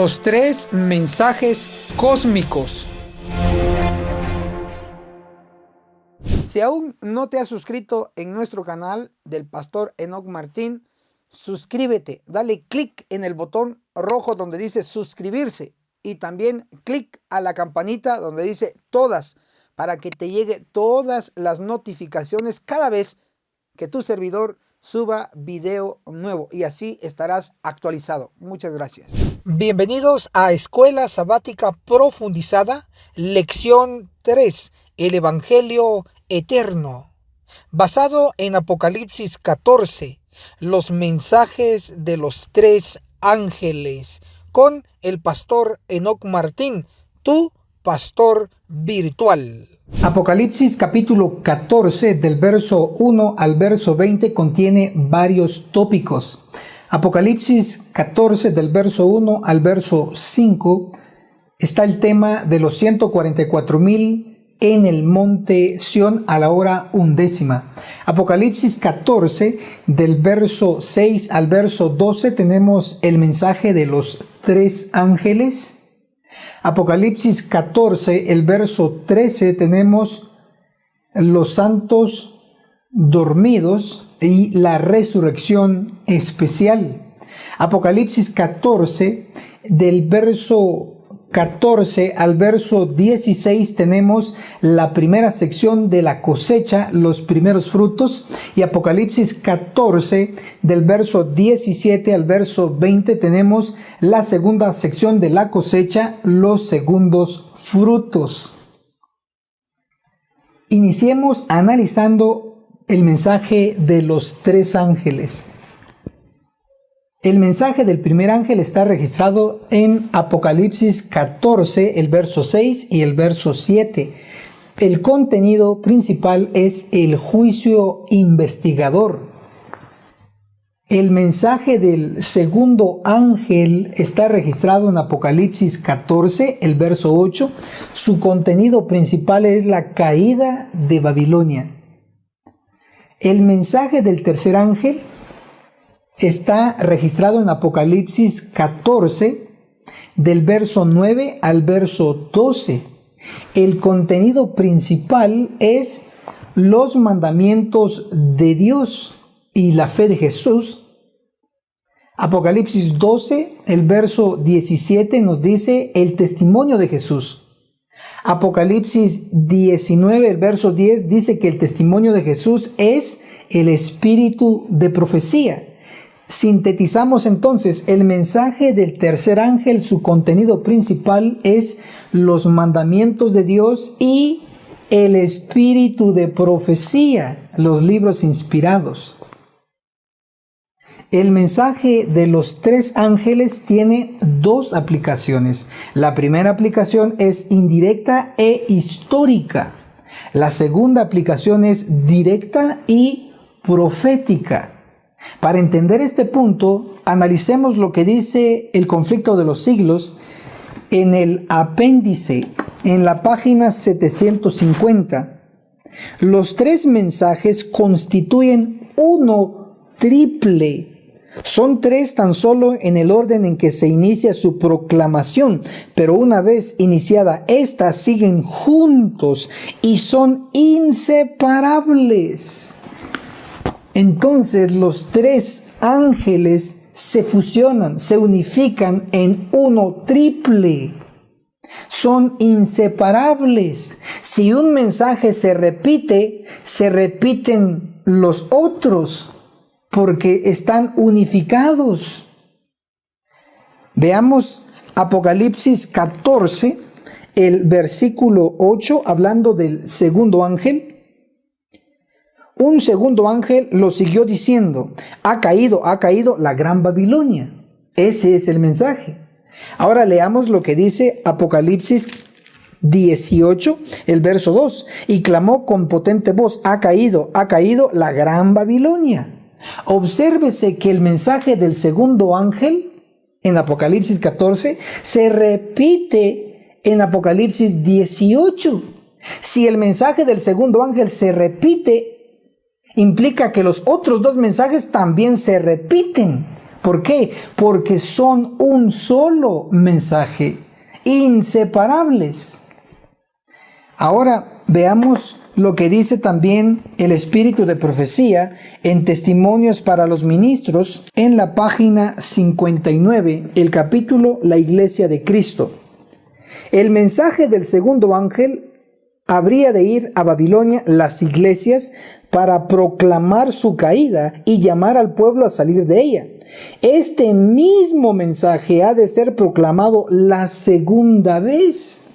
Los tres mensajes cósmicos. Si aún no te has suscrito en nuestro canal del Pastor Enoc Martín, suscríbete, dale clic en el botón rojo donde dice suscribirse y también clic a la campanita donde dice todas para que te llegue todas las notificaciones cada vez que tu servidor suba video nuevo y así estarás actualizado. Muchas gracias. Bienvenidos a Escuela Sabática Profundizada, lección 3, el Evangelio Eterno, basado en Apocalipsis 14, los mensajes de los tres ángeles, con el pastor Enoc Martín, tu pastor virtual. Apocalipsis capítulo 14 del verso 1 al verso 20 contiene varios tópicos. Apocalipsis 14 del verso 1 al verso 5 está el tema de los 144,000 en el monte Sión a la hora 11. Apocalipsis 14 del verso 6 al verso 12 tenemos el mensaje de los tres ángeles. Apocalipsis 14, el verso 13, tenemos los santos dormidos y la resurrección especial. Apocalipsis 14, del verso 14 al verso 16 tenemos la primera sección de la cosecha, los primeros frutos, y Apocalipsis 14 del verso 17 al verso 20 tenemos la segunda sección de la cosecha, los segundos frutos. Iniciemos analizando el mensaje de los tres ángeles. El mensaje del primer ángel está registrado en Apocalipsis 14, el verso 6 y el verso 7. El contenido principal es el juicio investigador. El mensaje del segundo ángel está registrado en Apocalipsis 14, el verso 8. Su contenido principal es la caída de Babilonia. El mensaje del tercer ángel está registrado en Apocalipsis 14, del verso 9 al verso 12. El contenido principal es los mandamientos de Dios y la fe de Jesús. Apocalipsis 12, el verso 17 nos dice el testimonio de Jesús. Apocalipsis 19, el verso 10 dice que el testimonio de Jesús es el espíritu de profecía. Sintetizamos entonces el mensaje del tercer ángel, su contenido principal es los mandamientos de Dios y el espíritu de profecía, los libros inspirados. El mensaje de los tres ángeles tiene dos aplicaciones. La primera aplicación es indirecta e histórica. La segunda aplicación es directa y profética. Para entender este punto, analicemos lo que dice el conflicto de los siglos en el apéndice, en la página 750. Los tres mensajes constituyen uno triple. Son tres tan solo en el orden en que se inicia su proclamación, pero una vez iniciada esta, siguen juntos y son inseparables. Entonces los tres ángeles se fusionan, se unifican en uno triple. Son inseparables. Si un mensaje se repite, se repiten los otros porque están unificados. Veamos Apocalipsis 14, el versículo 8, hablando del segundo ángel. Un segundo ángel lo siguió diciendo, ha caído la gran Babilonia. Ese es el mensaje. Ahora leamos lo que dice Apocalipsis 18, el verso 2. Y clamó con potente voz, ha caído la gran Babilonia. Obsérvese que el mensaje del segundo ángel en Apocalipsis 14 se repite en Apocalipsis 18. Si el mensaje del segundo ángel se repite, implica que los otros dos mensajes también se repiten. ¿Por qué? Porque son un solo mensaje, inseparables. Ahora veamos lo que dice también el Espíritu de Profecía en Testimonios para los Ministros, en la página 59, el capítulo La Iglesia de Cristo. El mensaje del segundo ángel habría de ir a Babilonia, las iglesias, para proclamar su caída y llamar al pueblo a salir de ella. Este mismo mensaje ha de ser proclamado la segunda vez.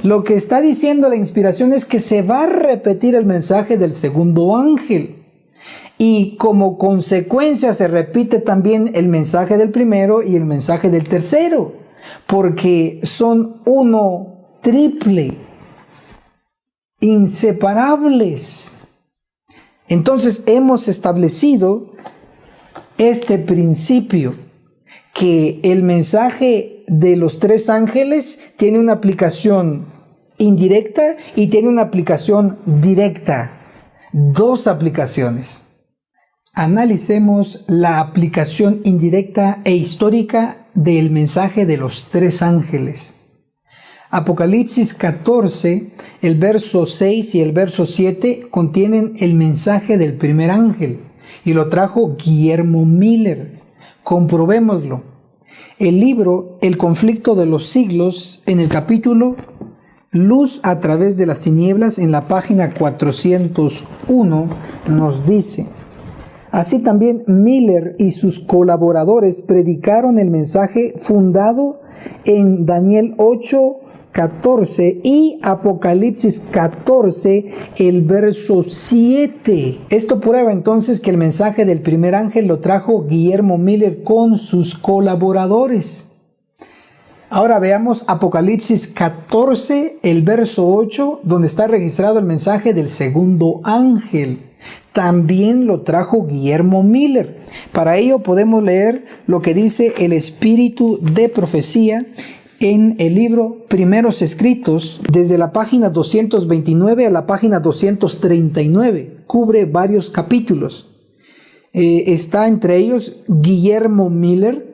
Lo que está diciendo la inspiración es que se va a repetir el mensaje del segundo ángel. Y como consecuencia se repite también el mensaje del primero y el mensaje del tercero, porque son uno triple, inseparables. Entonces hemos establecido este principio, que el mensaje de los tres ángeles tiene una aplicación indirecta y tiene una aplicación directa. Dos aplicaciones. Analicemos la aplicación indirecta e histórica del mensaje de los tres ángeles. Apocalipsis 14, el verso 6 y el verso 7 contienen el mensaje del primer ángel y lo trajo Guillermo Miller. Comprobémoslo. El libro El conflicto de los siglos, en el capítulo Luz a través de las tinieblas, en la página 401, nos dice: así también Miller y sus colaboradores predicaron el mensaje fundado en Daniel 8:14 y Apocalipsis 14, el verso 7. Esto prueba entonces que el mensaje del primer ángel lo trajo Guillermo Miller con sus colaboradores. Ahora veamos Apocalipsis 14, el verso 8, donde está registrado el mensaje del segundo ángel. También lo trajo Guillermo Miller. Para ello podemos leer lo que dice el Espíritu de Profecía en el libro Primeros Escritos, desde la página 229 a la página 239. Cubre varios capítulos. Está entre ellos Guillermo Miller,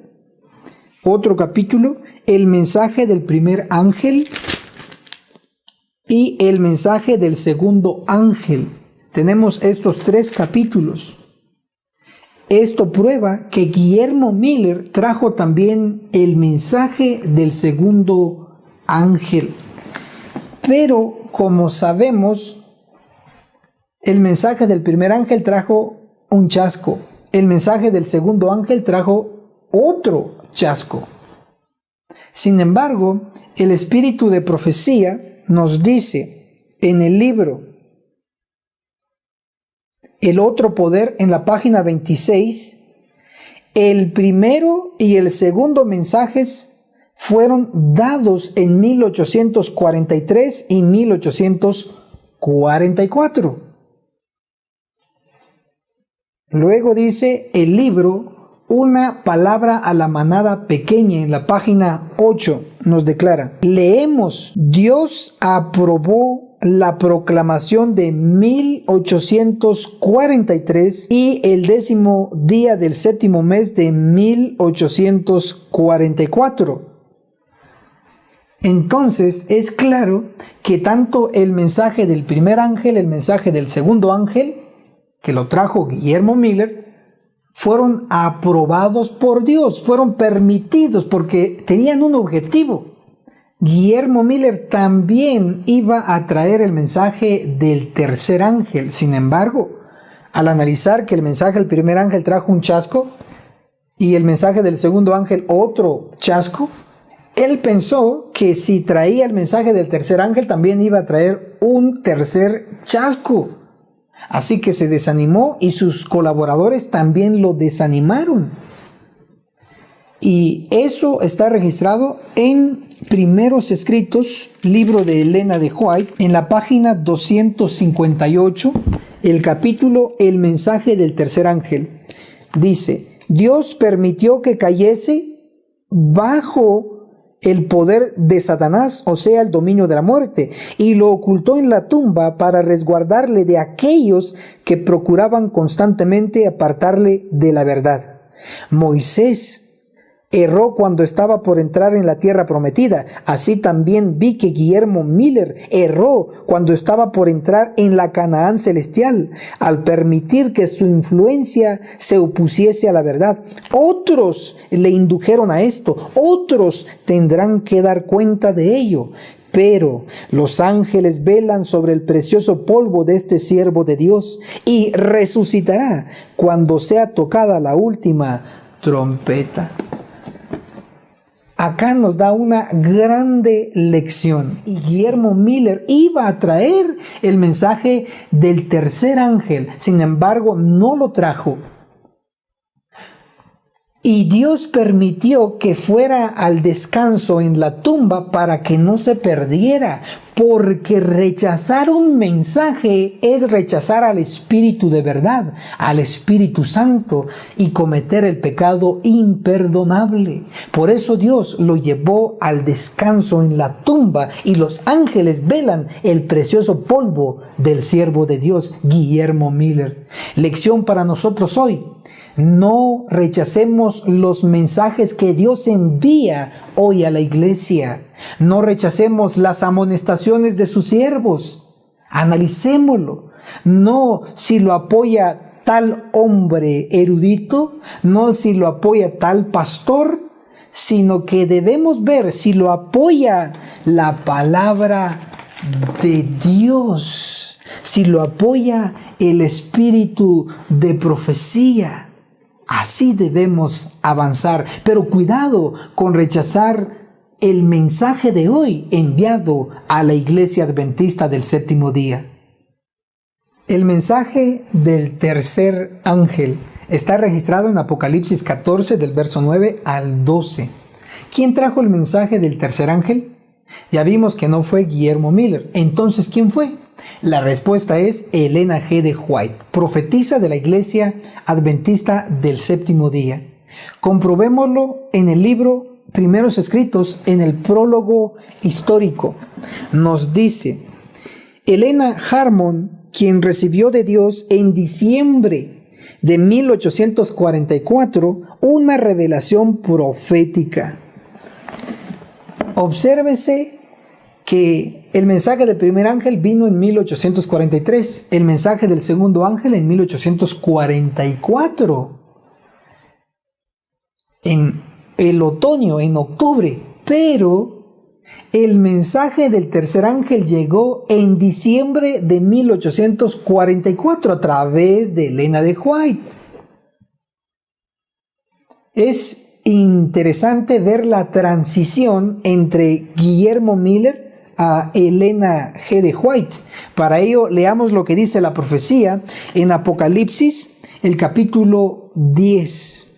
otro capítulo, el mensaje del primer ángel y el mensaje del segundo ángel. Tenemos estos tres capítulos. Esto prueba que Guillermo Miller trajo también el mensaje del segundo ángel. Pero, como sabemos, el mensaje del primer ángel trajo un chasco. El mensaje del segundo ángel trajo otro chasco. Sin embargo, el Espíritu de Profecía nos dice en el libro El otro poder, en la página 26, el primero y el segundo mensajes fueron dados en 1843 y 1844. Luego dice el libro Una palabra a la manada pequeña, en la página 8, nos declara: leemos, Dios aprobó la proclamación de 1843 y el 10º día del 7º mes de 1844. Entonces es claro que tanto el mensaje del primer ángel, el mensaje del segundo ángel, que lo trajo Guillermo Miller, fueron aprobados por Dios, fueron permitidos porque tenían un objetivo. Guillermo Miller también iba a traer el mensaje del tercer ángel. Sin embargo, al analizar que el mensaje del primer ángel trajo un chasco y el mensaje del segundo ángel otro chasco, él pensó que si traía el mensaje del tercer ángel también iba a traer un tercer chasco. Así que se desanimó y sus colaboradores también lo desanimaron. Y eso está registrado en Primeros Escritos, libro de Elena de White, en la página 258, el capítulo El mensaje del tercer ángel. Dice: Dios permitió que cayese bajo el poder de Satanás, o sea, el dominio de la muerte, y lo ocultó en la tumba para resguardarle de aquellos que procuraban constantemente apartarle de la verdad. Moisés erró cuando estaba por entrar en la tierra prometida. Así también vi que Guillermo Miller erró cuando estaba por entrar en la Canaán celestial, al permitir que su influencia se opusiese a la verdad. Otros le indujeron a esto, otros tendrán que dar cuenta de ello. Pero los ángeles velan sobre el precioso polvo de este siervo de Dios y resucitará cuando sea tocada la última trompeta. Acá nos da una grande lección, y Guillermo Miller iba a traer el mensaje del tercer ángel, sin embargo no lo trajo. Y Dios permitió que fuera al descanso en la tumba para que no se perdiera, porque rechazar un mensaje es rechazar al Espíritu de verdad, al Espíritu Santo, y cometer el pecado imperdonable. Por eso Dios lo llevó al descanso en la tumba, y los ángeles velan el precioso polvo del siervo de Dios, Guillermo Miller. Lección para nosotros hoy: no rechacemos los mensajes que Dios envía hoy a la iglesia. No rechacemos las amonestaciones de sus siervos. Analicémoslo. No si lo apoya tal hombre erudito, no si lo apoya tal pastor, sino que debemos ver si lo apoya la palabra de Dios, si lo apoya el espíritu de profecía. Así debemos avanzar, pero cuidado con rechazar el mensaje de hoy enviado a la iglesia adventista del séptimo día. El mensaje del tercer ángel está registrado en Apocalipsis 14 del verso 9 al 12. ¿Quién trajo el mensaje del tercer ángel? Ya vimos que no fue Guillermo Miller. Entonces, ¿quién fue? La respuesta es Elena G. de White, profetisa de la iglesia adventista del séptimo día. Comprobémoslo en el libro Primeros Escritos, en el prólogo histórico. Nos dice: Elena Harmon, quien recibió de Dios en diciembre de 1844 una revelación profética. Obsérvese que el mensaje del primer ángel vino en 1843, el mensaje del segundo ángel en 1844, en el otoño, en octubre, pero el mensaje del tercer ángel llegó en diciembre de 1844 a través de Elena de White. Es interesante ver la transición entre Guillermo Miller a Elena G. de White. Para ello, leamos lo que dice la profecía en Apocalipsis, el capítulo 10.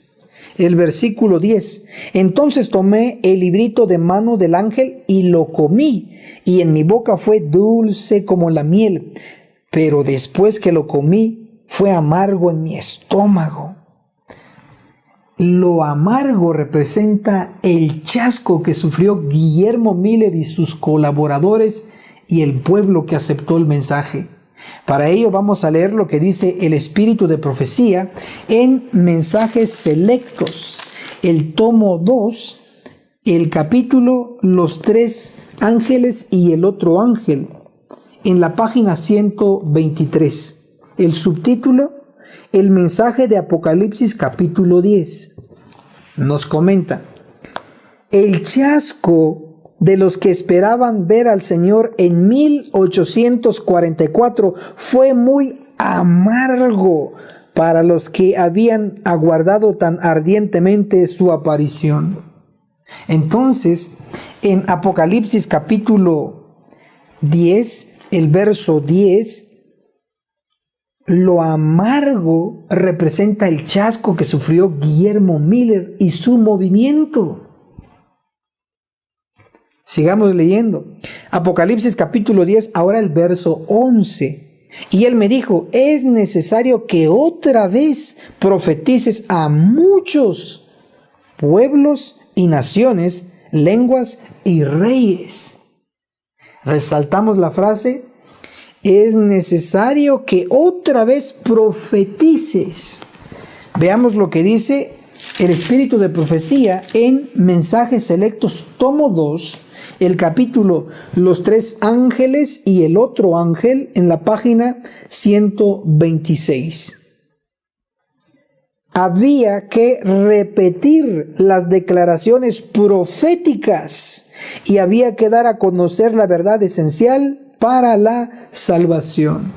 El versículo 10. Entonces tomé el librito de mano del ángel y lo comí, y en mi boca fue dulce como la miel, pero después que lo comí fue amargo en mi estómago. Lo amargo representa el chasco que sufrió Guillermo Miller y sus colaboradores y el pueblo que aceptó el mensaje. Para ello vamos a leer lo que dice el Espíritu de Profecía en Mensajes Selectos, el tomo 2, el capítulo Los tres ángeles y el otro ángel, en la página 123. El subtítulo: El mensaje de Apocalipsis capítulo 10. Nos comenta: el chasco de los que esperaban ver al Señor en 1844 fue muy amargo para los que habían aguardado tan ardientemente su aparición. Entonces, en Apocalipsis capítulo 10, el verso 10, lo amargo representa el chasco que sufrió Guillermo Miller y su movimiento. Sigamos leyendo. Apocalipsis capítulo 10, ahora el verso 11. Y él me dijo: es necesario que otra vez profetices a muchos pueblos y naciones, lenguas y reyes. Resaltamos la frase: es necesario que otra vez profetices. Veamos lo que dice el espíritu de profecía en Mensajes Selectos, tomo 2, el capítulo Los tres ángeles y el otro ángel, en la página 126. Había que repetir las declaraciones proféticas y había que dar a conocer la verdad esencial para la salvación.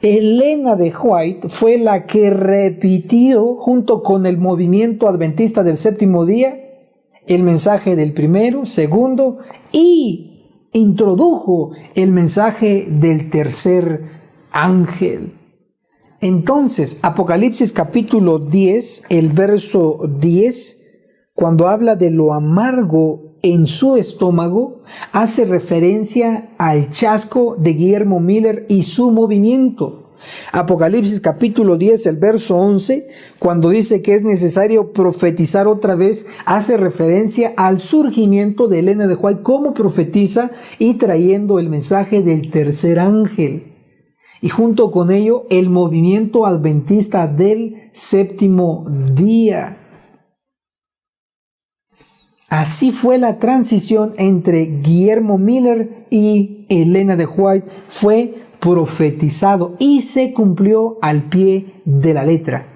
Elena de White fue la que repitió, junto con el movimiento adventista del séptimo día, el mensaje del primero, segundo, y introdujo el mensaje del tercer ángel. Entonces, Apocalipsis capítulo 10, el verso 10, cuando habla de lo amargo en su estómago, hace referencia al chasco de Guillermo Miller y su movimiento. Apocalipsis capítulo 10, el verso 11, cuando dice que es necesario profetizar otra vez, hace referencia al surgimiento de Elena de White como profetiza y trayendo el mensaje del tercer ángel. Y junto con ello, el movimiento adventista del séptimo día. Así fue la transición entre Guillermo Miller y Elena de White. Fue profetizado y se cumplió al pie de la letra.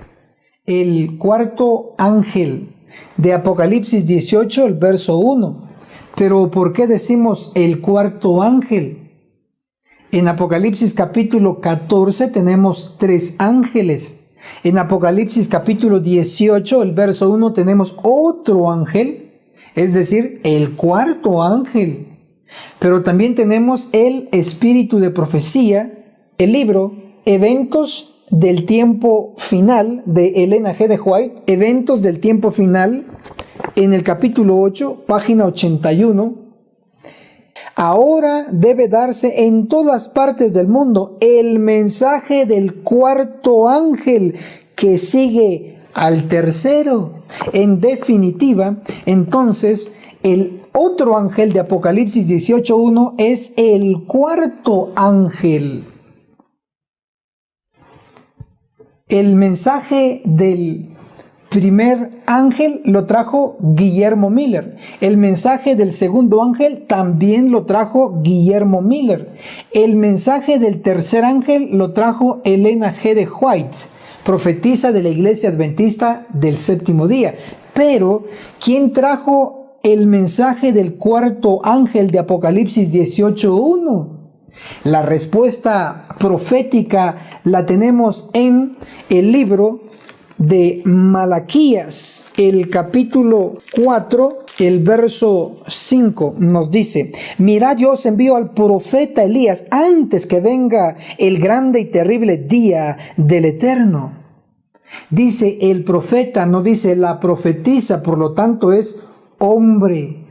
El cuarto ángel de Apocalipsis 18, el verso 1. Pero ¿por qué decimos el cuarto ángel? En Apocalipsis capítulo 14 tenemos tres ángeles. En Apocalipsis capítulo 18, el verso 1, tenemos otro ángel, es decir, el cuarto ángel. Pero también tenemos el espíritu de profecía, el libro Eventos del Tiempo Final de Elena G. de White, Eventos del Tiempo Final, en el capítulo 8, página 81. Ahora debe darse en todas partes del mundo el mensaje del cuarto ángel que sigue al tercero. En definitiva, entonces, el otro ángel de Apocalipsis 18:1 es el cuarto ángel. El mensaje del primer ángel lo trajo Guillermo Miller. El mensaje del segundo ángel también lo trajo Guillermo Miller. El mensaje del tercer ángel lo trajo Elena G. de White, profetisa de la Iglesia Adventista del séptimo día. Pero, ¿quién trajo el mensaje del cuarto ángel de Apocalipsis 18:1? La respuesta profética la tenemos en el libro de Malaquías, el capítulo 4, el verso 5, nos dice: mirad, yo os envío al profeta Elías antes que venga el grande y terrible día del Eterno. Dice el profeta, no dice la profetisa, por lo tanto es hombre.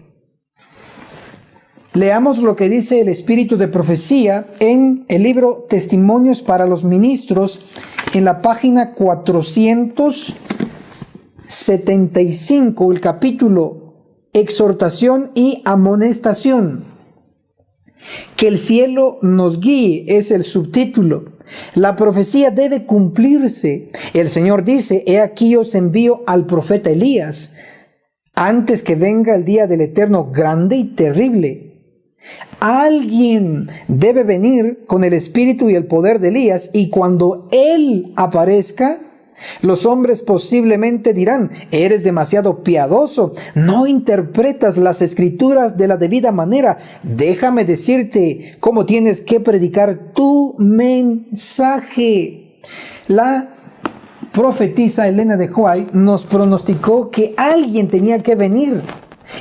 Leamos lo que dice el espíritu de profecía en el libro Testimonios para los Ministros, en la página 475, el capítulo Exhortación y Amonestación. Que el cielo nos guíe es el subtítulo. La profecía debe cumplirse. El Señor dice: he aquí os envío al profeta Elías antes que venga el día del Eterno grande y terrible. Alguien debe venir con el espíritu y el poder de Elías, y cuando él aparezca, los hombres posiblemente dirán: eres demasiado piadoso, no interpretas las escrituras de la debida manera. Déjame decirte cómo tienes que predicar tu mensaje. La profetisa Elena de White nos pronosticó que alguien tenía que venir.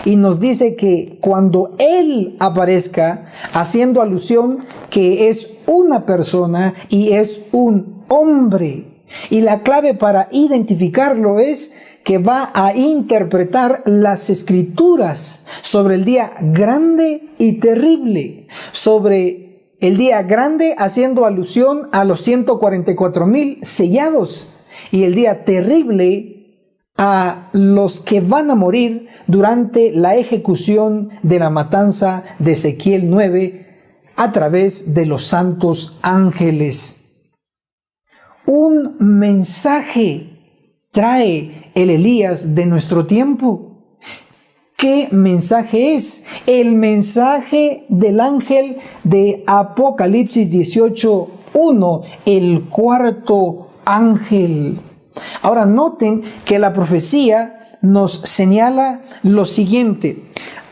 Y nos dice que cuando él aparezca, haciendo alusión que es una persona y es un hombre. Y la clave para identificarlo es que va a interpretar las escrituras sobre el día grande y terrible. Sobre el día grande haciendo alusión a los 144,000 sellados. Y el día terrible a los que van a morir durante la ejecución de la matanza de Ezequiel 9 a través de los santos ángeles. Un mensaje trae el Elías de nuestro tiempo? ¿Qué mensaje es? El mensaje del ángel de Apocalipsis 18:1, el cuarto ángel. Ahora noten que la profecía nos señala lo siguiente.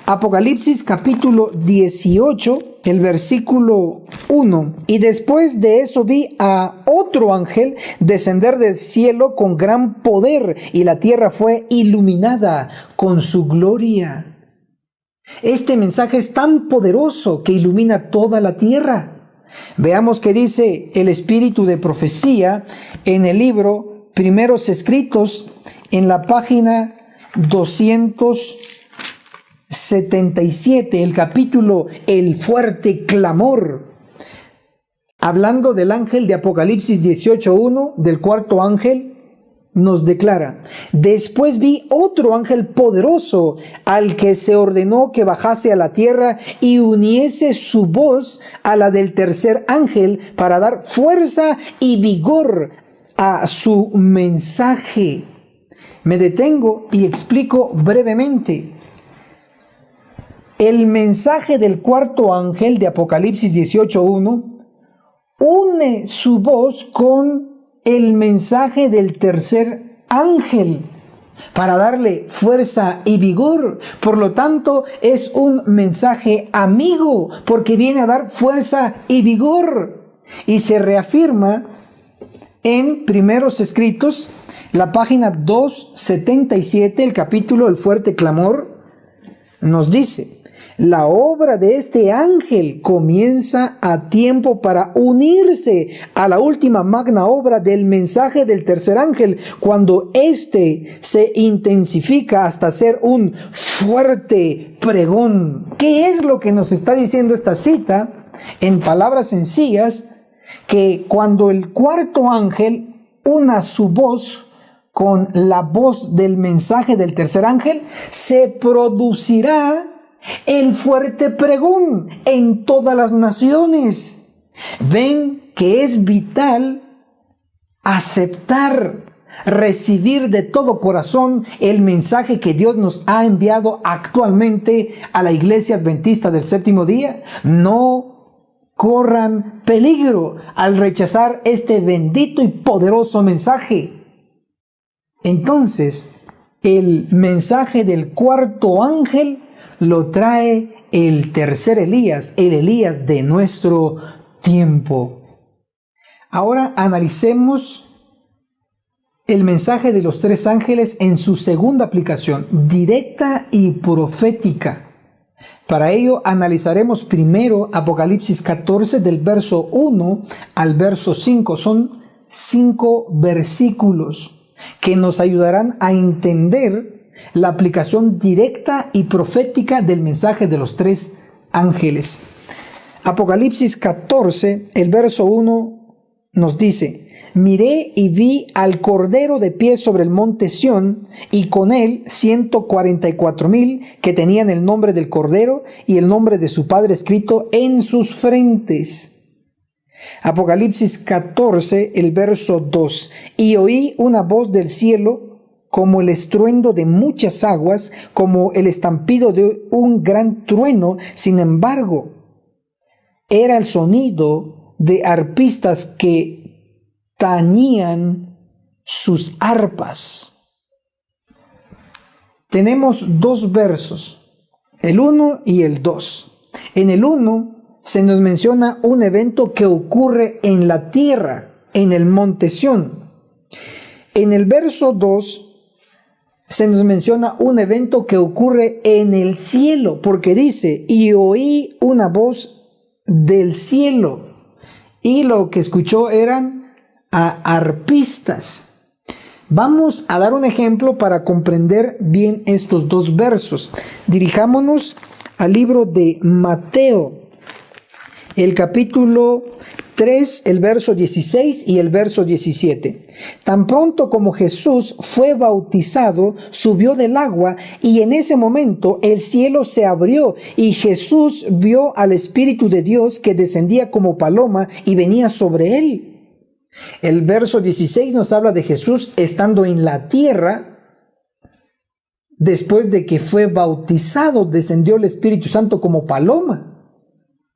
Apocalipsis capítulo 18, el versículo 1. Y después de eso vi a otro ángel descender del cielo con gran poder, y la tierra fue iluminada con su gloria. Este mensaje es tan poderoso que ilumina toda la tierra. Veamos qué dice el espíritu de profecía en el libro Primeros Escritos, en la página 277, el capítulo El fuerte clamor. Hablando del ángel de Apocalipsis 18:1, del cuarto ángel, nos declara: después vi otro ángel poderoso al que se ordenó que bajase a la tierra y uniese su voz a la del tercer ángel para dar fuerza y vigor a su mensaje. Me detengo y explico brevemente. El mensaje del cuarto ángel de Apocalipsis 18:1 une su voz con el mensaje del tercer ángel para darle fuerza y vigor. Por lo tanto, es un mensaje amigo porque viene a dar fuerza y vigor. Y se reafirma en Primeros Escritos, la página 277, el capítulo El fuerte clamor, nos dice: la obra de este ángel comienza a tiempo para unirse a la última magna obra del mensaje del tercer ángel, cuando éste se intensifica hasta ser un fuerte pregón. ¿Qué es lo que nos está diciendo esta cita? En palabras sencillas, que cuando el cuarto ángel una su voz con la voz del mensaje del tercer ángel, se producirá el fuerte pregón en todas las naciones. Ven que es vital aceptar, recibir de todo corazón el mensaje que Dios nos ha enviado actualmente a la Iglesia Adventista del Séptimo Día. No corran peligro al rechazar este bendito y poderoso mensaje. Entonces, el mensaje del cuarto ángel lo trae el tercer Elías, el Elías de nuestro tiempo. Ahora analicemos el mensaje de los tres ángeles en su segunda aplicación, directa y profética. Para ello analizaremos primero Apocalipsis 14 del verso 1 al verso 5. Son 5 versículos que nos ayudarán a entender la aplicación directa y profética del mensaje de los tres ángeles. Apocalipsis 14, el verso 1 nos dice: miré y vi al Cordero de pie sobre el monte Sión, y con él 144,000 que tenían el nombre del Cordero y el nombre de su Padre escrito en sus frentes. Apocalipsis 14, el verso 2: y oí una voz del cielo como el estruendo de muchas aguas, como el estampido de un gran trueno. Sin embargo, era el sonido de arpistas que tañían sus arpas. Tenemos dos versos, el 1 y el 2. En el 1 se nos menciona un evento que ocurre en la tierra, en el monte Sión. En el verso 2 se nos menciona un evento que ocurre en el cielo, porque dice: y oí una voz del cielo. Y lo que escuchó eran a arpistas. Vamos a dar un ejemplo para comprender bien estos dos versos. Dirijámonos al libro de Mateo, el capítulo 3, el verso 16 y el verso 17. Tan pronto como Jesús fue bautizado, subió del agua, y en ese momento el cielo se abrió y Jesús vio al Espíritu de Dios que descendía como paloma y venía sobre él. El verso 16 nos habla de Jesús estando en la tierra. Después de que fue bautizado, descendió el Espíritu Santo como paloma.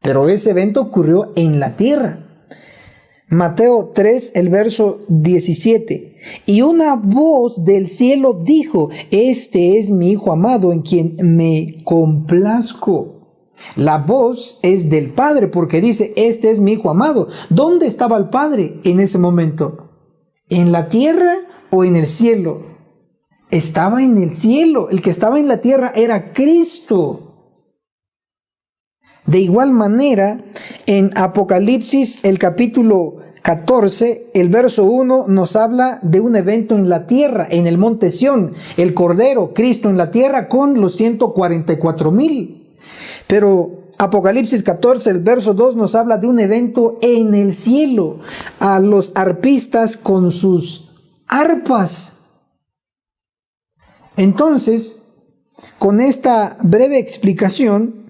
Pero ese evento ocurrió en la tierra. Mateo 3, el verso 17. Y una voz del cielo dijo: Este es mi Hijo amado, en quien me complazco. La voz es del Padre, porque dice: Este es mi Hijo amado. ¿Dónde estaba el Padre en ese momento? ¿En la tierra o en el cielo? Estaba en el cielo. El que estaba en la tierra era Cristo. De igual manera, en Apocalipsis, el capítulo 14, el verso 1, nos habla de un evento en la tierra, en el monte Sión, el Cordero, Cristo en la tierra con los 144,000. Pero Apocalipsis 14, el verso 2, nos habla de un evento en el cielo, a los arpistas con sus arpas. Entonces, con esta breve explicación,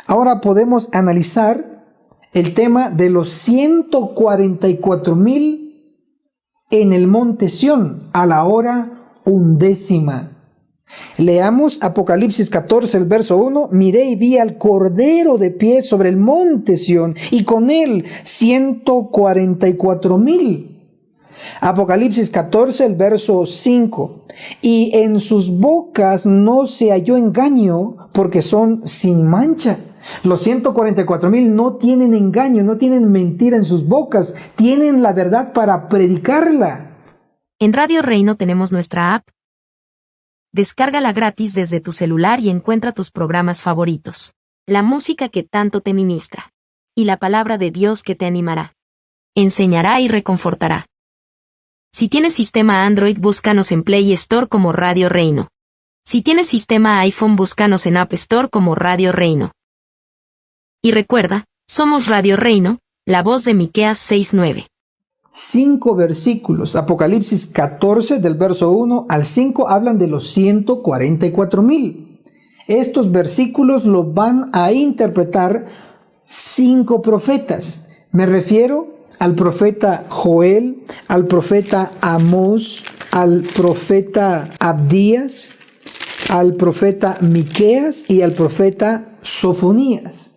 ahora podemos analizar el tema de los 144,000 en el monte Sión a la hora 11. Leamos Apocalipsis 14, el verso 1. Miré y vi al Cordero de pie sobre el monte Sión, y con él 144,000. Apocalipsis 14, el verso 5. Y en sus bocas no se halló engaño, porque son sin mancha. Los 144,000 no tienen engaño, no tienen mentira en sus bocas, tienen la verdad para predicarla. En Radio Reino tenemos nuestra app. Descárgala gratis desde tu celular y encuentra tus programas favoritos, la música que tanto te ministra, y la palabra de Dios que te animará, enseñará y reconfortará. Si tienes sistema Android, búscanos en Play Store como Radio Reino. Si tienes sistema iPhone, búscanos en App Store como Radio Reino. Y recuerda, somos Radio Reino, la voz de Miqueas 6:9. 5 versículos, Apocalipsis 14 del verso 1 al 5 hablan de los 144,000. Estos versículos los van a interpretar 5 profetas. Me refiero al profeta Joel, al profeta Amós, al profeta Abdías, al profeta Miqueas y al profeta Sofonías.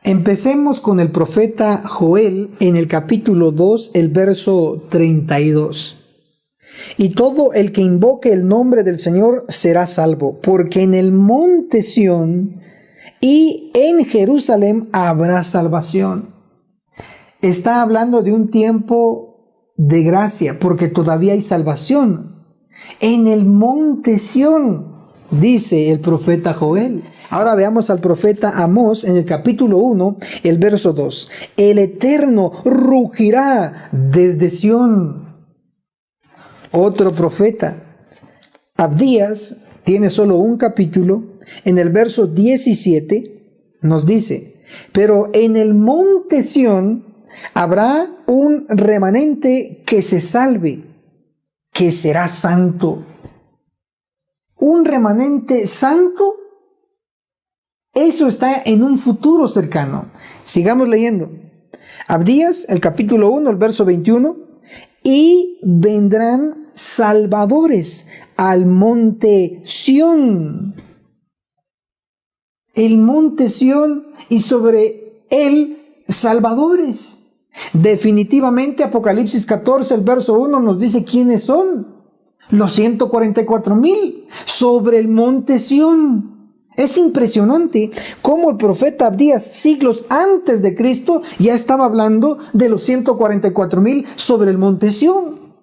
Empecemos con el profeta Joel en el capítulo 2, el verso 32. Y todo el que invoque el nombre del Señor será salvo, porque en el monte Sión y en Jerusalén habrá salvación. Está hablando de un tiempo de gracia, porque todavía hay salvación. En el monte Sión, dice el profeta Joel. Ahora veamos al profeta Amós en el capítulo 1, el verso 2. El Eterno rugirá desde Sión. Otro profeta, Abdías, tiene solo un capítulo. En el verso 17 nos dice: pero en el monte Sión habrá un remanente que se salve, que será santo. Un remanente santo, eso está en un futuro cercano. Sigamos leyendo. Abdías, el capítulo 1, el verso 21. Y vendrán salvadores al monte Sión. El monte Sión y sobre él salvadores. Definitivamente Apocalipsis 14, el verso 1 nos dice quiénes son. Los 144,000 sobre el monte Sión. Es impresionante cómo el profeta Abdías, siglos antes de Cristo, ya estaba hablando de los 144,000 sobre el monte Sión.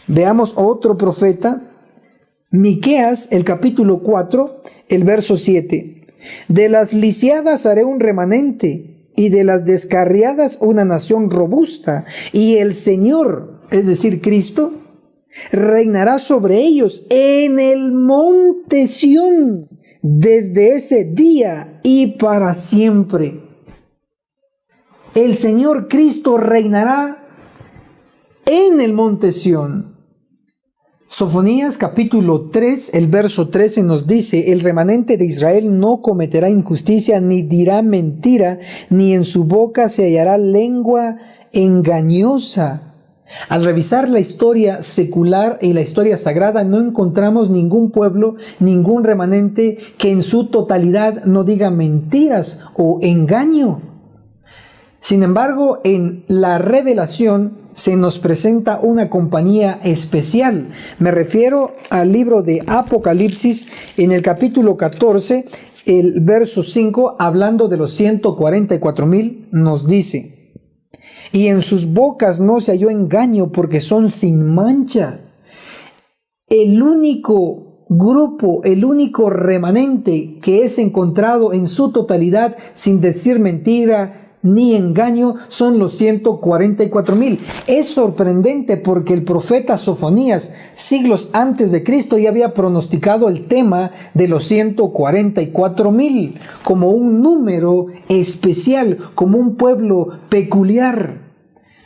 Veamos otro profeta, Miqueas, el capítulo 4, el verso 7. De las lisiadas haré un remanente, y de las descarriadas una nación robusta, y el Señor, es decir, Cristo, reinará sobre ellos en el monte Sión desde ese día y para siempre. El Señor Cristo reinará en el monte Sión. Sofonías capítulo 3, el verso 13 nos dice: el remanente de Israel no cometerá injusticia, ni dirá mentira, ni en su boca se hallará lengua engañosa. Al revisar la historia secular y la historia sagrada, no encontramos ningún pueblo, ningún remanente que en su totalidad no diga mentiras o engaño. Sin embargo, en la revelación se nos presenta una compañía especial. Me refiero al libro de Apocalipsis, en el capítulo 14, el verso 5, hablando de los 144,000, nos dice: y en sus bocas no se halló engaño, porque son sin mancha. El único grupo, el único remanente que es encontrado en su totalidad sin decir mentira ni engaño son los 144,000. Es sorprendente porque el profeta Sofonías, siglos antes de Cristo, ya había pronosticado el tema de los 144,000 como un número especial, como un pueblo peculiar.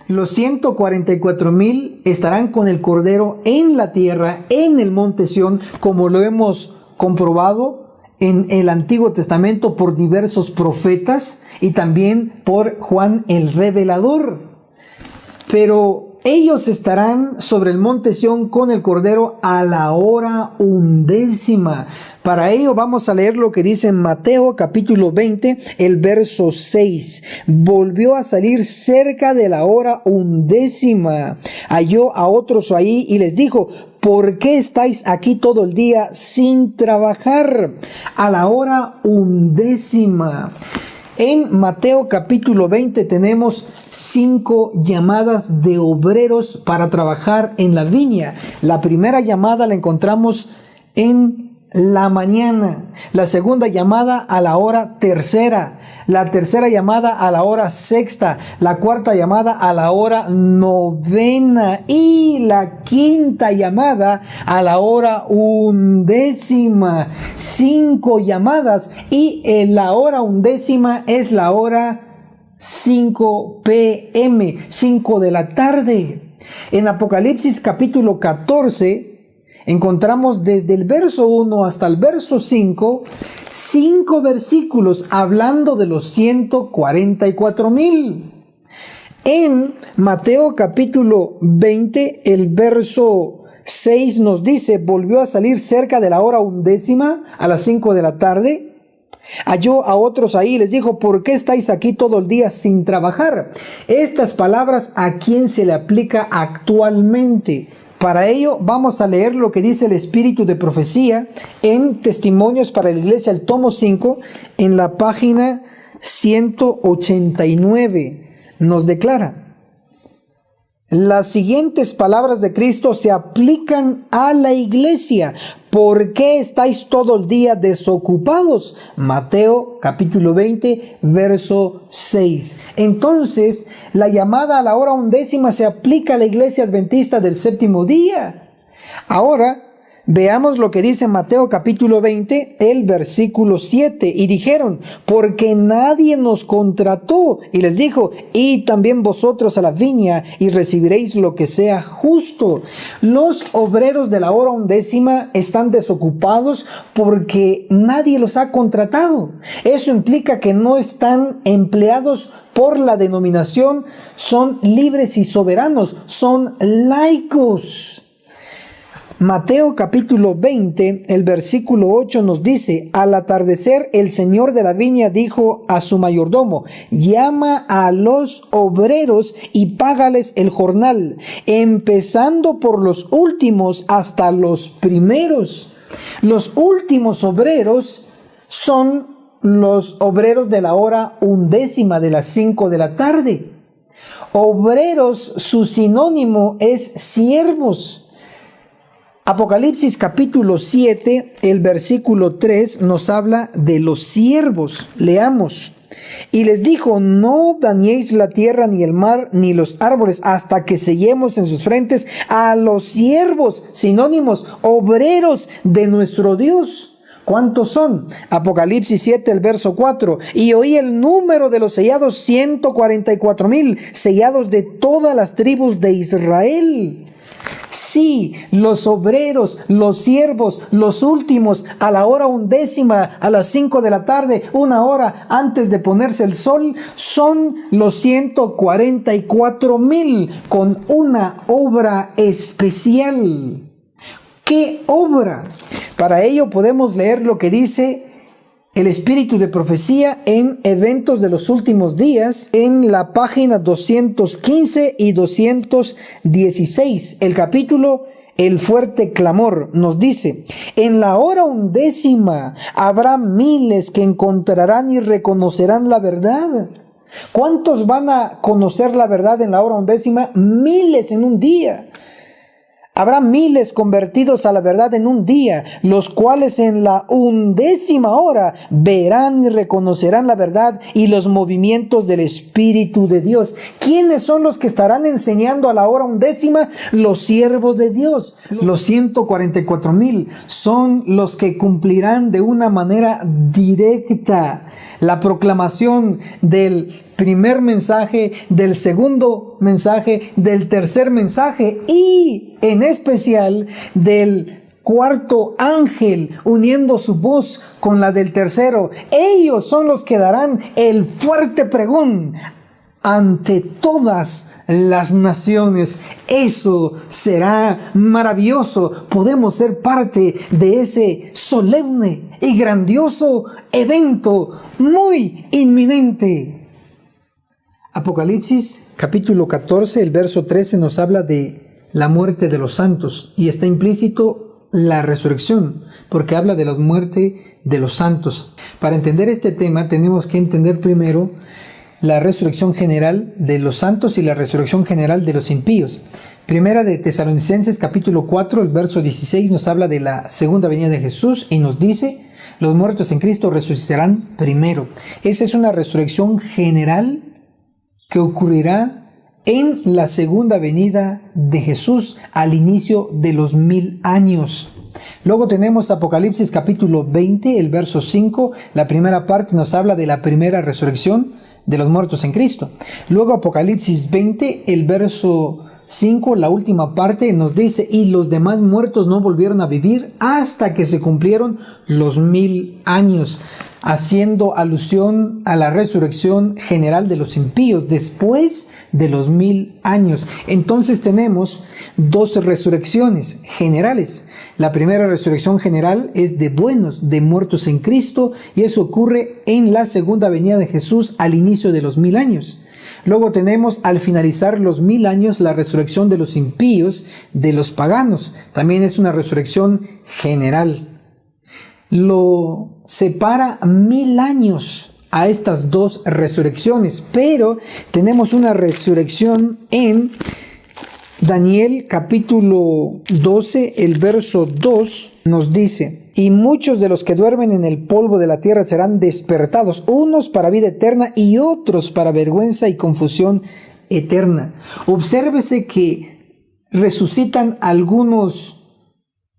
Los 144,000 estarán con el Cordero en la tierra, en el monte Sión, como lo hemos comprobado en el Antiguo Testamento por diversos profetas y también por Juan el Revelador. Pero ellos estarán sobre el monte Sión con el Cordero a la hora 11. Para ello vamos a leer lo que dice en Mateo capítulo 20, el verso 6. Volvió a salir cerca de la hora 11. Halló a otros ahí y les dijo: ¿por qué estáis aquí todo el día sin trabajar? A la hora 11. En Mateo capítulo 20 tenemos 5 llamadas de obreros para trabajar en la viña. La primera llamada la encontramos en la mañana, la segunda llamada a la hora 3, la tercera llamada a la hora 6, la cuarta llamada a la hora 9 y la quinta llamada a la hora 11. 5 llamadas, y en la hora 11 es la hora 5 p.m., 5 de la tarde. En Apocalipsis capítulo 14 encontramos desde el verso 1 hasta el verso 5, 5 versículos hablando de los 144,000. En Mateo capítulo 20, el verso 6 nos dice: volvió a salir cerca de la hora 11, a las 5 de la tarde. Halló a otros ahí y les dijo: ¿por qué estáis aquí todo el día sin trabajar? Estas palabras, ¿a quién se le aplica actualmente? Para ello vamos a leer lo que dice el Espíritu de Profecía en Testimonios para la Iglesia, el tomo 5, en la página 189. Nos declara: las siguientes palabras de Cristo se aplican a la iglesia. ¿Por qué estáis todo el día desocupados? Mateo capítulo 20, verso 6. Entonces, la llamada a la hora 11 se aplica a la iglesia adventista del séptimo día. Ahora, veamos lo que dice Mateo capítulo 20, el versículo 7. Y dijeron: porque nadie nos contrató. Y les dijo: id también vosotros a la viña y recibiréis lo que sea justo. Los obreros de la hora 11 están desocupados porque nadie los ha contratado. Eso implica que no están empleados por la denominación, son libres y soberanos, son laicos. Mateo capítulo 20, el versículo 8 nos dice: al atardecer el señor de la viña dijo a su mayordomo: llama a los obreros y págales el jornal, empezando por los últimos hasta los primeros. Los últimos obreros son los obreros de la hora 11, de las 5 de la tarde. Obreros, su sinónimo es siervos. Apocalipsis capítulo 7, el versículo 3 nos habla de los siervos. Leamos. Y les dijo: no dañéis la tierra, ni el mar, ni los árboles, hasta que sellemos en sus frentes a los siervos, sinónimos, obreros de nuestro Dios. ¿Cuántos son? Apocalipsis 7, el verso 4. Y oí el número de los sellados: 144,000, sellados de todas las tribus de Israel. Sí, los obreros, los siervos, los últimos, a la hora 11, a las 5 de la tarde, 1 hora antes de ponerse el sol, son los 144,000 con una obra especial. ¿Qué obra? Para ello podemos leer lo que dice el espíritu de profecía en Eventos de los Últimos Días, en la página 215 y 216. El capítulo El fuerte clamor nos dice: en la hora 11 habrá miles que encontrarán y reconocerán la verdad. ¿Cuántos van a conocer la verdad en la hora 11? Miles en un día. Habrá miles convertidos a la verdad en un día, los cuales en la 11 hora verán y reconocerán la verdad y los movimientos del Espíritu de Dios. ¿Quiénes son los que estarán enseñando a la hora 11? Los siervos de Dios. Los 144,000 son los que cumplirán de una manera directa la proclamación del primer mensaje, del segundo mensaje, del tercer mensaje y en especial del cuarto ángel uniendo su voz con la del tercero. Ellos son los que darán el fuerte pregón ante todas las naciones. Eso será maravilloso. Podemos ser parte de ese solemne y grandioso evento muy inminente. Apocalipsis capítulo 14, el verso 13 nos habla de la muerte de los santos y está implícito la resurrección, porque habla de la muerte de los santos. Para entender este tema tenemos que entender primero la resurrección general de los santos y la resurrección general de los impíos. Primera de Tesalonicenses capítulo 4, el verso 16 nos habla de la segunda venida de Jesús y nos dice: los muertos en Cristo resucitarán primero. Esa es una resurrección general que ocurrirá en la segunda venida de Jesús al inicio de los 1000 años. Luego tenemos Apocalipsis capítulo 20, el verso 5. La primera parte nos habla de la primera resurrección de los muertos en Cristo. Luego Apocalipsis 20, el verso 5, la última parte nos dice: y los demás muertos no volvieron a vivir hasta que se cumplieron los 1000 años. Haciendo alusión a la resurrección general de los impíos después de los 1000 años. Entonces tenemos dos resurrecciones generales. La primera resurrección general es de buenos, de muertos en Cristo, y eso ocurre en la segunda venida de Jesús al inicio de los 1000 años. Luego tenemos al finalizar los 1000 años la resurrección de los impíos, de los paganos. También es una resurrección general. Lo separa 1000 años a estas dos resurrecciones, pero tenemos una resurrección en Daniel capítulo 12, el verso 2 nos dice: y muchos de los que duermen en el polvo de la tierra serán despertados, unos para vida eterna y otros para vergüenza y confusión eterna. Obsérvese que resucitan algunos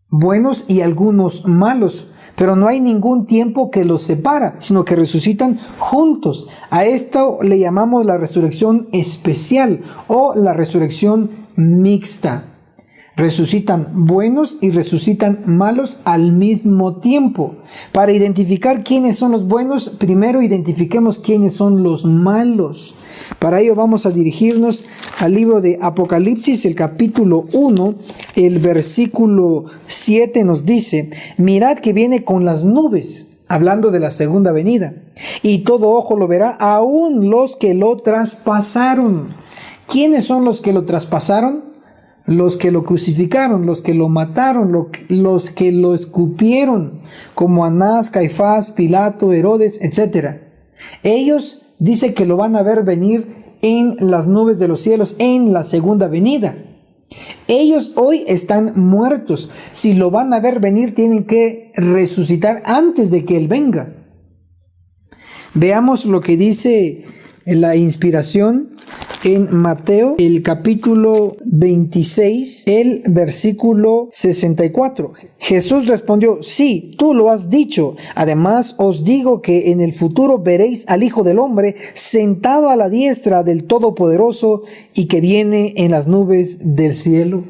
buenos y algunos malos, pero no hay ningún tiempo que los separa, sino que resucitan juntos. A esto le llamamos la resurrección especial o la resurrección mixta. Resucitan buenos y resucitan malos al mismo tiempo. Para identificar quiénes son los buenos, primero identifiquemos quiénes son los malos. Para ello vamos a dirigirnos al libro de Apocalipsis, el capítulo 1, el versículo 7 nos dice: mirad que viene con las nubes, hablando de la segunda venida, y todo ojo lo verá, aun los que lo traspasaron. ¿Quiénes son los que lo traspasaron? Los que lo crucificaron, los que lo mataron, los que lo escupieron, como Anás, Caifás, Pilato, Herodes, etc. Ellos dice que lo van a ver venir en las nubes de los cielos en la segunda venida. Ellos hoy están muertos. Si lo van a ver venir, tienen que resucitar antes de que Él venga. Veamos lo que dice la inspiración en Mateo, el capítulo 26, el versículo 64. Jesús respondió: sí, tú lo has dicho. Además os digo que en el futuro veréis al Hijo del Hombre sentado a la diestra del Todopoderoso y que viene en las nubes del cielo.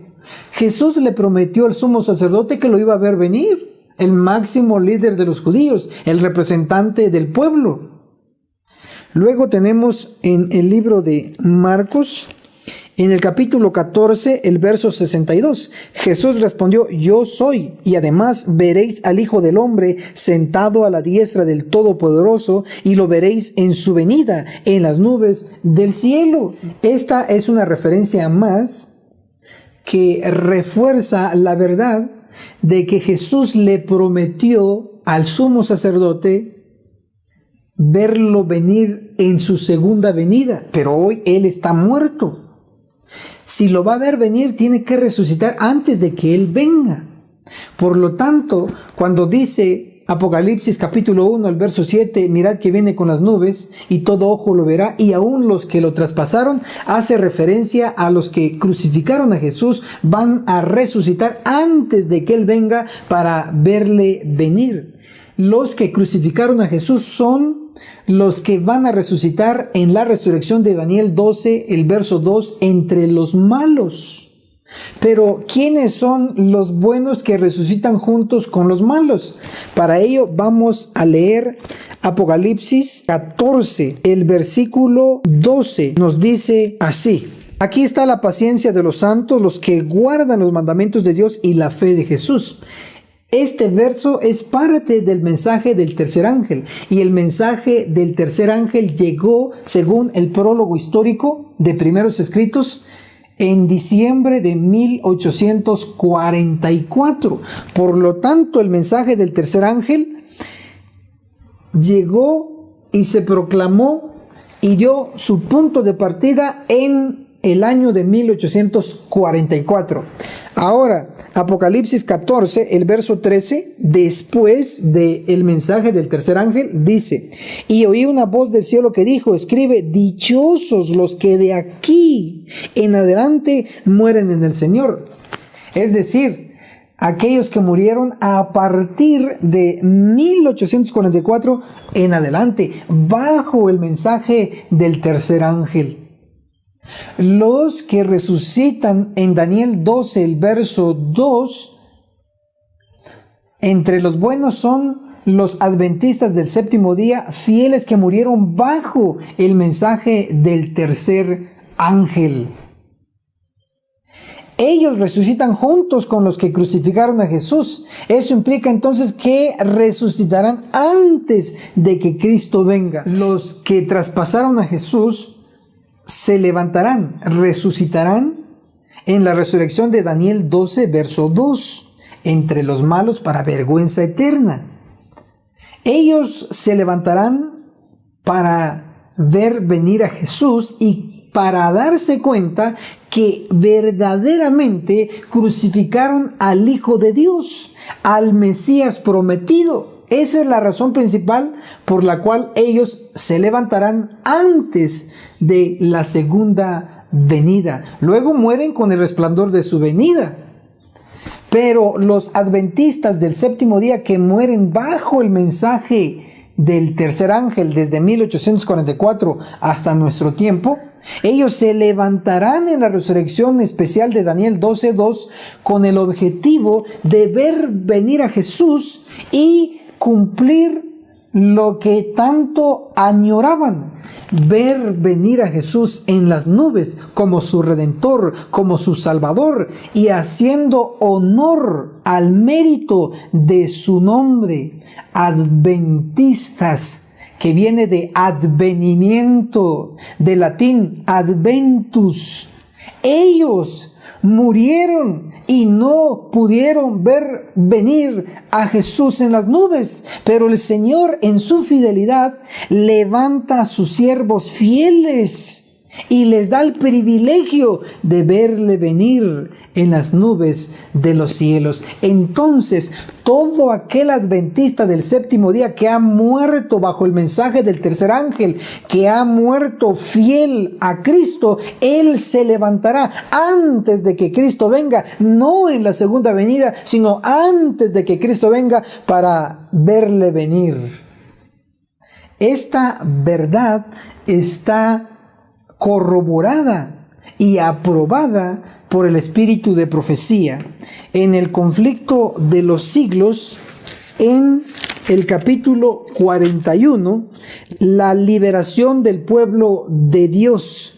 Jesús le prometió al sumo sacerdote que lo iba a ver venir, el máximo líder de los judíos, el representante del pueblo. Luego tenemos en el libro de Marcos, en el capítulo 14, el verso 62, Jesús respondió: yo soy, y además veréis al Hijo del Hombre sentado a la diestra del Todopoderoso, y lo veréis en su venida en las nubes del cielo. Esta es una referencia más que refuerza la verdad de que Jesús le prometió al sumo sacerdote verlo venir en su segunda venida, pero hoy él está muerto. Si lo va a ver venir, tiene que resucitar antes de que él venga. Por lo tanto, cuando dice Apocalipsis capítulo 1, el verso 7, mirad que viene con las nubes y todo ojo lo verá, y aún los que lo traspasaron, hace referencia a los que crucificaron a Jesús, van a resucitar antes de que él venga para verle venir. Los que crucificaron a Jesús son los que van a resucitar en la resurrección de Daniel 12, el verso 2, entre los malos. Pero ¿quiénes son los buenos que resucitan juntos con los malos? Para ello vamos a leer Apocalipsis 14, el versículo 12, nos dice así: aquí está la paciencia de los santos, los que guardan los mandamientos de Dios y la fe de Jesús. Este verso es parte del mensaje del tercer ángel, y el mensaje del tercer ángel llegó, según el prólogo histórico de Primeros Escritos, en diciembre de 1844. Por lo tanto, el mensaje del tercer ángel llegó y se proclamó y dio su punto de partida en el año de 1844. Ahora, Apocalipsis 14, el verso 13, después del mensaje del tercer ángel, dice: y oí una voz del cielo que dijo: escribe, dichosos los que de aquí en adelante mueren en el Señor. Es decir, aquellos que murieron a partir de 1844 en adelante, bajo el mensaje del tercer ángel. Los que resucitan en Daniel 12, el verso 2, entre los buenos son los adventistas del séptimo día, fieles que murieron bajo el mensaje del tercer ángel. Ellos resucitan juntos con los que crucificaron a Jesús. Eso implica entonces que resucitarán antes de que Cristo venga. Los que traspasaron a Jesús se levantarán, resucitarán en la resurrección de Daniel 12, verso 2, entre los malos para vergüenza eterna. Ellos se levantarán para ver venir a Jesús y para darse cuenta que verdaderamente crucificaron al Hijo de Dios, al Mesías prometido. Esa es la razón principal por la cual ellos se levantarán antes de la segunda venida. Luego mueren con el resplandor de su venida. Pero los adventistas del séptimo día que mueren bajo el mensaje del tercer ángel desde 1844 hasta nuestro tiempo, ellos se levantarán en la resurrección especial de Daniel 12:2 con el objetivo de ver venir a Jesús y cumplir lo que tanto añoraban: ver venir a Jesús en las nubes como su Redentor, como su Salvador, y haciendo honor al mérito de su nombre. Adventistas, que viene de advenimiento, de latín adventus. Ellos murieron y no pudieron ver venir a Jesús en las nubes, pero el Señor en su fidelidad levanta a sus siervos fieles y les da el privilegio de verle venir en las nubes de los cielos. Entonces, todo aquel adventista del séptimo día que ha muerto bajo el mensaje del tercer ángel, que ha muerto fiel a Cristo, él se levantará antes de que Cristo venga, no en la segunda venida, sino antes de que Cristo venga para verle venir. Esta verdad está corroborada y aprobada por el espíritu de profecía. En el conflicto de los siglos, en el capítulo 41, la liberación del pueblo de Dios.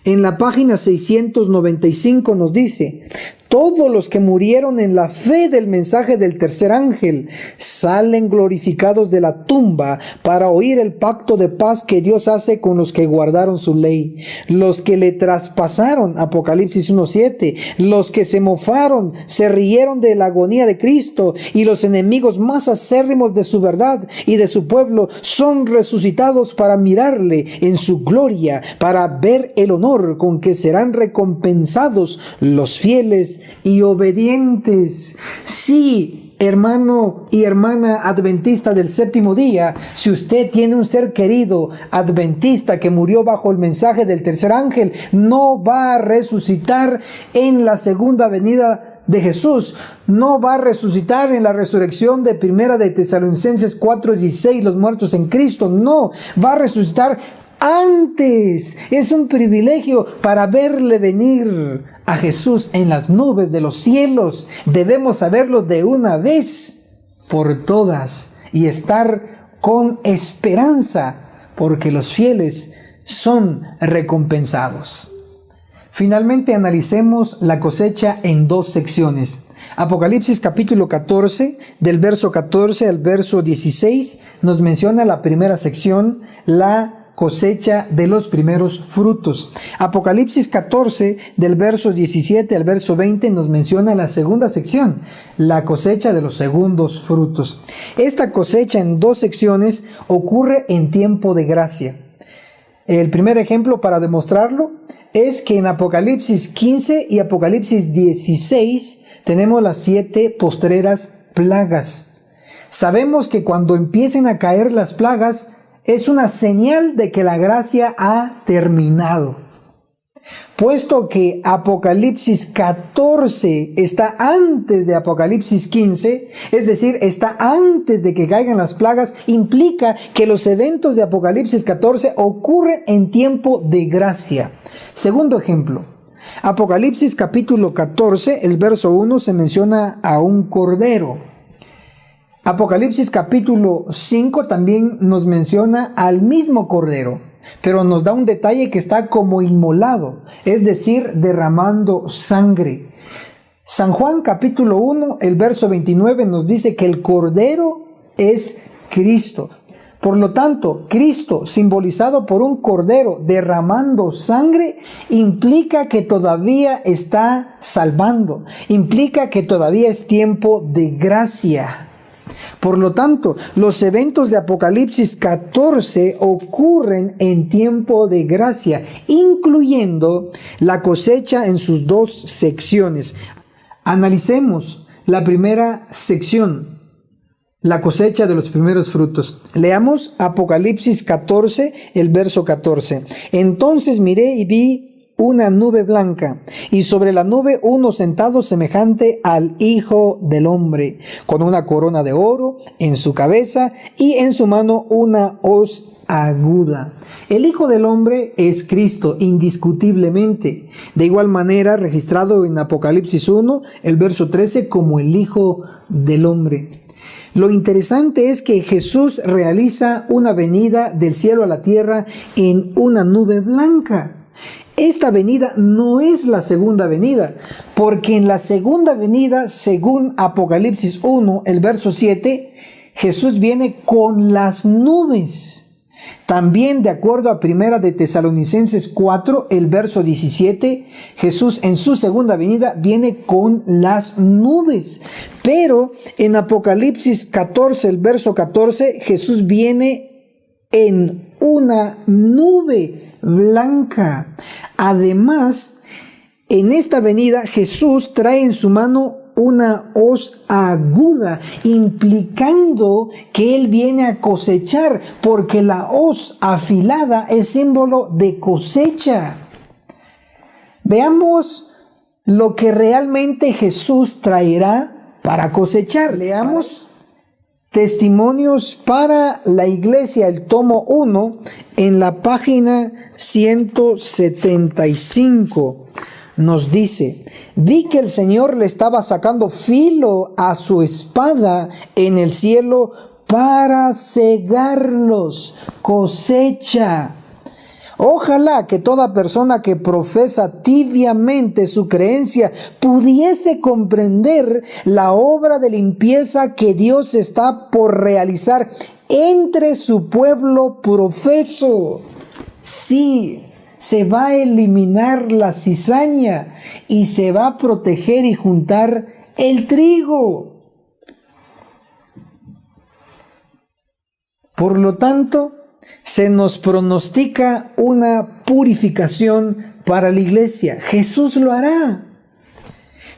En la página 695 nos dice: todos los que murieron en la fe del mensaje del tercer ángel salen glorificados de la tumba para oír el pacto de paz que Dios hace con los que guardaron su ley. Los que le traspasaron, Apocalipsis 1:7, los que se mofaron, se rieron de la agonía de Cristo, y los enemigos más acérrimos de su verdad y de su pueblo son resucitados para mirarle en su gloria, para ver el honor con que serán recompensados los fieles y obedientes. Sí, hermano y hermana adventista del séptimo día, si usted tiene un ser querido adventista que murió bajo el mensaje del tercer ángel, no va a resucitar en la segunda venida de Jesús, no va a resucitar en la resurrección de Primera de Tesalonicenses 4:16, los muertos en Cristo, no, va a resucitar antes. Es un privilegio para verle venir a Jesús en las nubes de los cielos. Debemos saberlo de una vez por todas y estar con esperanza, porque los fieles son recompensados. Finalmente, analicemos la cosecha en dos secciones. Apocalipsis capítulo 14, del verso 14 al verso 16, nos menciona la primera sección, la cosecha de los primeros frutos. Apocalipsis 14, del verso 17 al verso 20, nos menciona la segunda sección, la cosecha de los segundos frutos. Esta cosecha en dos secciones ocurre en tiempo de gracia. El primer ejemplo para demostrarlo es que en Apocalipsis 15 y Apocalipsis 16 tenemos las 7 postreras plagas. Sabemos que cuando empiecen a caer las plagas, es una señal de que la gracia ha terminado. Puesto que Apocalipsis 14 está antes de Apocalipsis 15, es decir, está antes de que caigan las plagas, implica que los eventos de Apocalipsis 14 ocurren en tiempo de gracia. Segundo ejemplo, Apocalipsis capítulo 14, el verso 1 se menciona a un cordero. Apocalipsis capítulo 5 también nos menciona al mismo cordero, pero nos da un detalle que está como inmolado, es decir, derramando sangre. San Juan capítulo 1, el verso 29 nos dice que el cordero es Cristo. Por lo tanto, Cristo, simbolizado por un cordero derramando sangre, implica que todavía está salvando, implica que todavía es tiempo de gracia. Por lo tanto, los eventos de Apocalipsis 14 ocurren en tiempo de gracia, incluyendo la cosecha en sus dos secciones. Analicemos la primera sección, la cosecha de los primeros frutos. Leamos Apocalipsis 14, el verso 14. Entonces miré y vi una nube blanca, y sobre la nube uno sentado semejante al Hijo del Hombre, con una corona de oro en su cabeza y en su mano una hoz aguda. El Hijo del Hombre es Cristo, indiscutiblemente. De igual manera, registrado en Apocalipsis 1, el verso 13, como el Hijo del Hombre. Lo interesante es que Jesús realiza una venida del cielo a la tierra en una nube blanca. Esta venida no es la segunda venida, porque en la segunda venida, según Apocalipsis 1, el verso 7, Jesús viene con las nubes. También, de acuerdo a Primera de Tesalonicenses 4, el verso 17, Jesús en su segunda venida viene con las nubes. Pero en Apocalipsis 14, el verso 14, Jesús viene en una nube blanca. Además, en esta venida Jesús trae en su mano una hoz aguda, implicando que Él viene a cosechar, porque la hoz afilada es símbolo de cosecha. Veamos lo que realmente Jesús traerá para cosechar. Leamos Testimonios para la Iglesia, el tomo 1, en la página 175. nos dice: vi que el Señor le estaba sacando filo a su espada en el cielo para cegarlos. Cosecha. Ojalá que toda persona que profesa tibiamente su creencia pudiese comprender la obra de limpieza que Dios está por realizar entre su pueblo profeso. Sí, se va a eliminar la cizaña y se va a proteger y juntar el trigo. Por lo tanto, se nos pronostica una purificación para la iglesia. Jesús lo hará.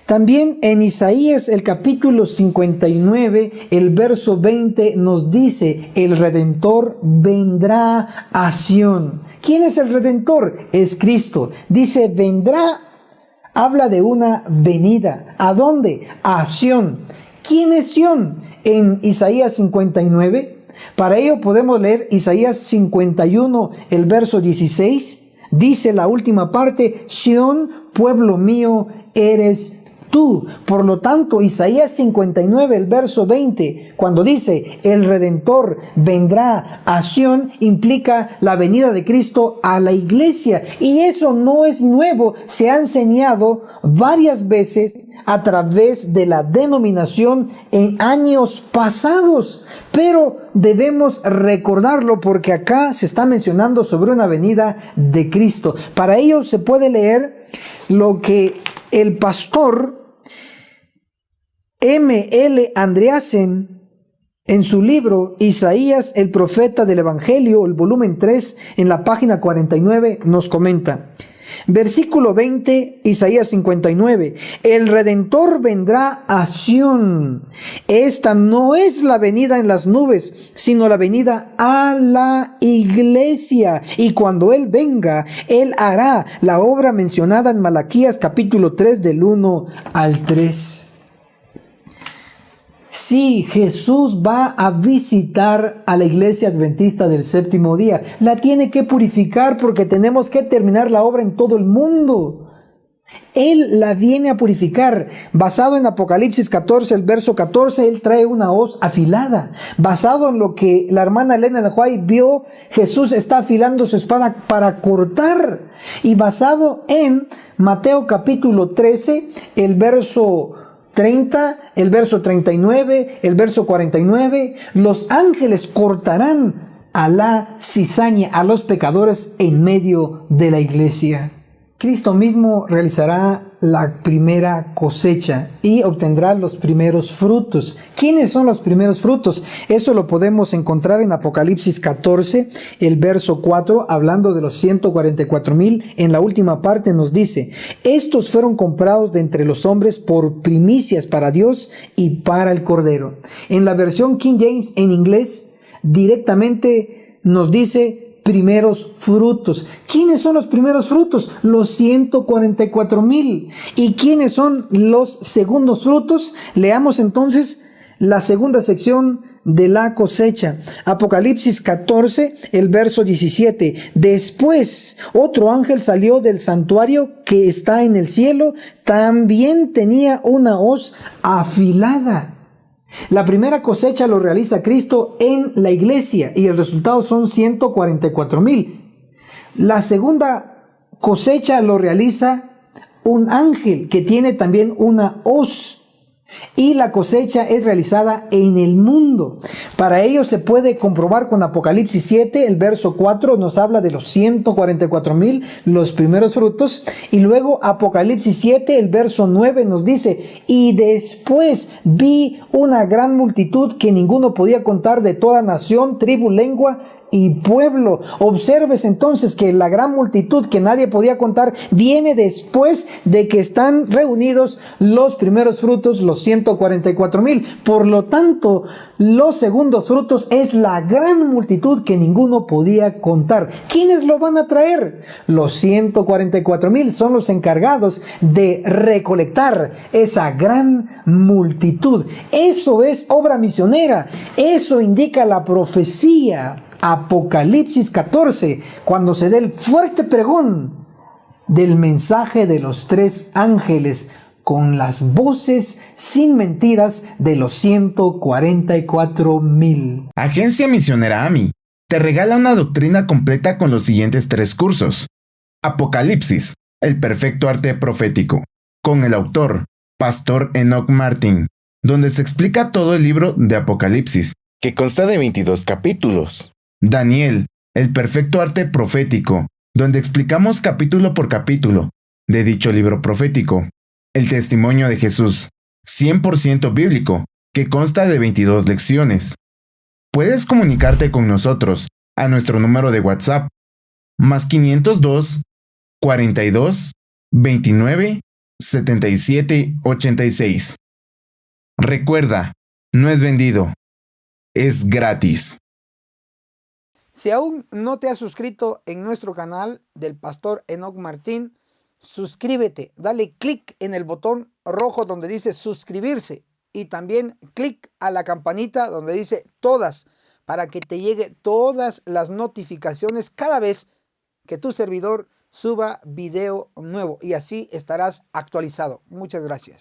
También en Isaías el capítulo 59, el verso 20 nos dice: el Redentor vendrá a Sión. ¿Quién es el Redentor? Es Cristo. Dice vendrá, habla de una venida. ¿A dónde? A Sión. ¿Quién es Sión? En Isaías 59. Para ello podemos leer Isaías 51, el verso 16. Dice la última parte: Sión, pueblo mío, eres tú. Por lo tanto, Isaías 59, el verso 20, cuando dice el Redentor vendrá a Sión, implica la venida de Cristo a la iglesia. Y eso no es nuevo, se ha enseñado varias veces a través de la denominación en años pasados. Pero debemos recordarlo porque acá se está mencionando sobre una venida de Cristo. Para ello se puede leer lo que el pastor M.L. Andreasen en su libro Isaías, el profeta del Evangelio, el volumen 3, en la página 49, nos comenta. Versículo 20, Isaías 59. El Redentor vendrá a Sión. Esta no es la venida en las nubes, sino la venida a la iglesia. Y cuando Él venga, Él hará la obra mencionada en Malaquías capítulo 3 del 1 al 3. Sí, Jesús va a visitar a la iglesia adventista del séptimo día. La tiene que purificar porque tenemos que terminar la obra en todo el mundo. Él la viene a purificar. Basado en Apocalipsis 14, el verso 14, Él trae una hoz afilada. Basado en lo que la hermana Elena de White vio, Jesús está afilando su espada para cortar. Y basado en Mateo capítulo 13, el verso 30, el verso 39, el verso 49, los ángeles cortarán a la cizaña, a los pecadores en medio de la iglesia. Cristo mismo realizará la primera cosecha y obtendrá los primeros frutos. ¿Quiénes son los primeros frutos? Eso lo podemos encontrar en Apocalipsis 14, el verso 4, hablando de los 144,000. En la última parte nos dice: estos fueron comprados de entre los hombres por primicias para Dios y para el Cordero. En la versión King James en inglés directamente nos dice primeros frutos. ¿Quiénes son los primeros frutos? Los 144,000. ¿Y quiénes son los segundos frutos? Leamos entonces la segunda sección de la cosecha. Apocalipsis 14, el verso 17. Después, otro ángel salió del santuario que está en el cielo. También tenía una hoz afilada. La primera cosecha lo realiza Cristo en la iglesia y el resultado son 144,000. La segunda cosecha lo realiza un ángel que tiene también una hoz. Y la cosecha es realizada en el mundo. Para ello se puede comprobar con Apocalipsis 7, el verso 4 nos habla de los 144,000, los primeros frutos. Y luego Apocalipsis 7, el verso 9 nos dice: y después vi una gran multitud que ninguno podía contar, de toda nación, tribu, lengua y pueblo. Observes entonces que la gran multitud que nadie podía contar viene después de que están reunidos los primeros frutos, los 144,000. Por lo tanto, los segundos frutos es la gran multitud que ninguno podía contar. ¿Quiénes lo van a traer? Los 144,000 son los encargados de recolectar esa gran multitud. Eso es obra misionera. Eso indica la profecía. Apocalipsis 14, cuando se dé el fuerte pregón del mensaje de los 3 ángeles con las voces sin mentiras de los 144,000. Agencia Misionera AMI te regala una doctrina completa con los siguientes 3 cursos. Apocalipsis, el perfecto arte profético, con el autor, Pastor Enoch Martin, donde se explica todo el libro de Apocalipsis, que consta de 22 capítulos. Daniel, el perfecto arte profético, donde explicamos capítulo por capítulo de dicho libro profético. El testimonio de Jesús, 100% bíblico, que consta de 22 lecciones. Puedes comunicarte con nosotros a nuestro número de WhatsApp, más 502 42 29 77 86. Recuerda, no es vendido, es gratis. Si aún no te has suscrito en nuestro canal del Pastor Enoch Martín, suscríbete, dale clic en el botón rojo donde dice suscribirse y también clic a la campanita donde dice todas para que te llegue todas las notificaciones cada vez que tu servidor suba video nuevo y así estarás actualizado. Muchas gracias.